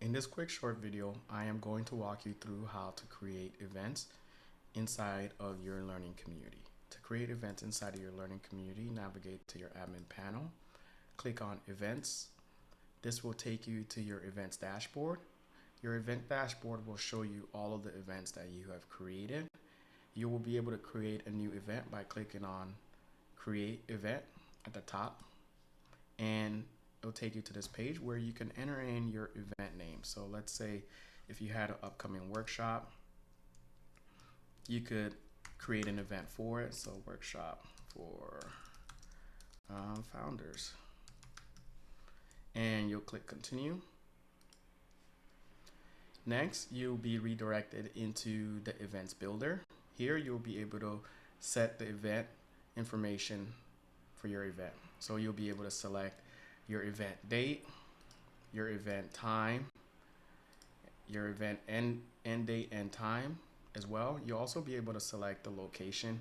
In this quick short video, I am going to walk you through how to create events inside of your learning community. To create events inside of your learning community, navigate to your admin panel, click on events. This will take you to your events dashboard. Your event dashboard will show you all of the events that you have created. You will be able to create a new event by clicking on create event at the top, and it'll take you to this page where you can enter in your event name. So let's say if you had an upcoming workshop, you could create an event for it. So workshop for founders, and you'll click continue. Next, you'll be redirected into the events builder. Here you'll be able to set the event information for your event. So you'll be able to select your event date, your event time, your event end date and time as well. You'll also be able to select the location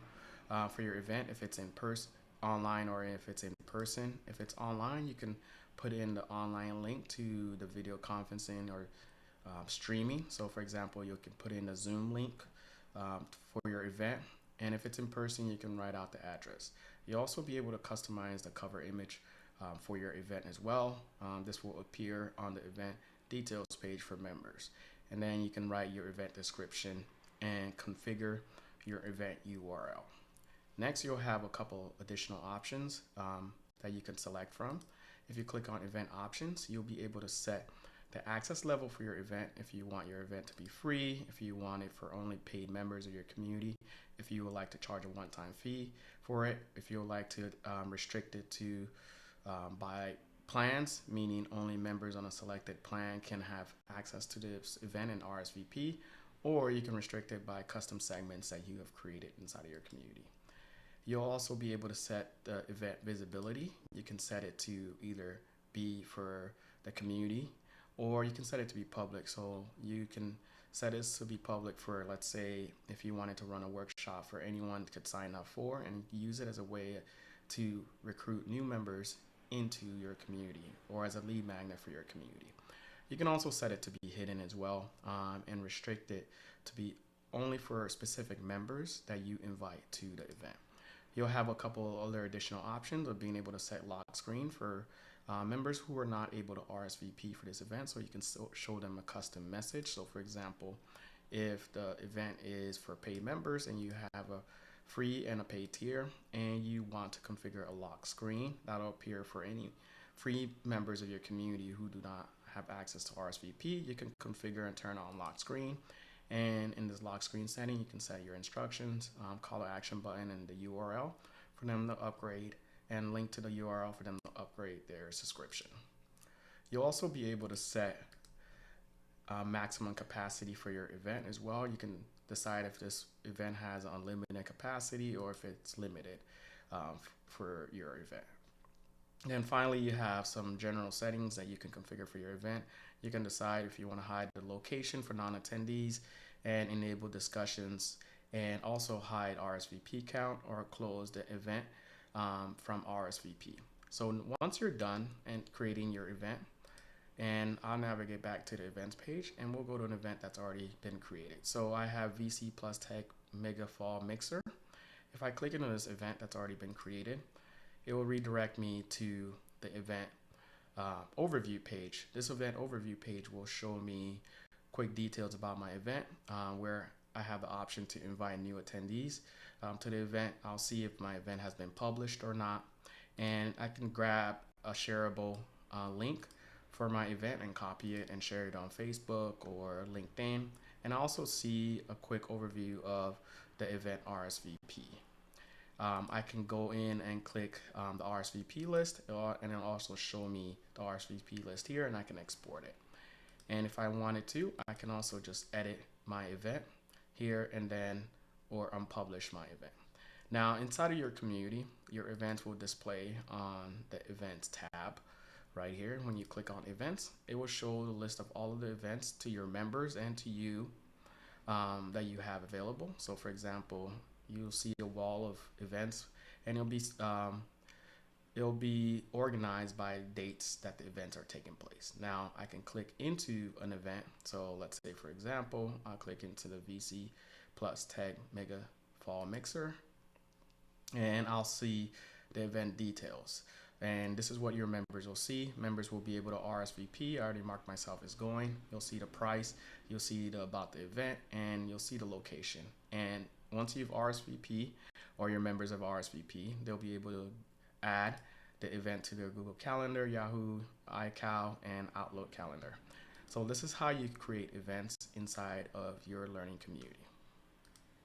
for your event, if it's in person, online, or if it's in person. If it's online, you can put in the online link to the video conferencing or streaming. So for example, you can put in the Zoom link for your event. And if it's in person, you can write out the address. You'll also be able to customize the cover image for your event as well. This will appear on the event details page for members. And then you can write your event description and configure your event URL. Next, you'll have a couple additional options that you can select from. If you click on event options, you'll be able to set the access level for your event, if you want your event to be free, if you want it for only paid members of your community, if you would like to charge a one-time fee for it, if you would like to restrict it to by plans, meaning only members on a selected plan can have access to this event and RSVP, or you can restrict it by custom segments that you have created inside of your community. You'll also be able to set the event visibility. You can set it to either be for the community, or you can set it to be public. So you can set it to be public for, let's say, if you wanted to run a workshop for anyone could sign up for, and use it as a way to recruit new members into your community or as a lead magnet for your community. You can also set it to be hidden as well, and restrict it to be only for specific members that you invite to the event. You'll have a couple other additional options of being able to set lock screen for members who are not able to RSVP for this event, so you can still show them a custom message. So for example, if the event is for paid members and you have a free and a paid tier, and you want to configure a lock screen that'll appear for any free members of your community who do not have access to RSVP, you can configure and turn on lock screen. And in this lock screen setting, you can set your instructions, call to action button, and the URL for them to upgrade, and link to the URL for them to upgrade their subscription. You'll also be able to set maximum capacity for your event as well. You can decide if this event has unlimited capacity or if it's limited for your event. And then finally, you have some general settings that you can configure for your event. You can decide if you want to hide the location for non-attendees and enable discussions, and also hide RSVP count or close the event from RSVP. So once you're done and creating your event, and I'll navigate back to the events page, and we'll go to an event that's already been created. So I have VC Plus Tech Mega Fall Mixer. If I click into this event that's already been created, it will redirect me to the event overview page. This event overview page will show me quick details about my event, where I have the option to invite new attendees to the event. I'll see if my event has been published or not, and I can grab a shareable link for my event and copy it and share it on Facebook or LinkedIn, and I also see a quick overview of the event RSVP. I can go in and click the RSVP list, and it'll also show me the RSVP list here, and I can export it. And if I wanted to, I can also just edit my event here and then, or unpublish my event. Now inside of your community, your events will display on the events tab right here. When you click on events, it will show the list of all of the events to your members and to you that you have available. So for example, you'll see a wall of events, and it'll be organized by dates that the events are taking place. Now I can click into an event. So let's say, for example, I'll click into the VC Plus Tech Mega Fall Mixer, and I'll see the event details. And this is what your members will see. Members will be able to RSVP. I already marked myself as going. You'll see the price, you'll see about the event, and you'll see the location. And once you've RSVP, or your members have RSVP, they'll be able to add the event to their Google Calendar, Yahoo, iCal, and Outlook calendar. So this is how you create events inside of your learning community.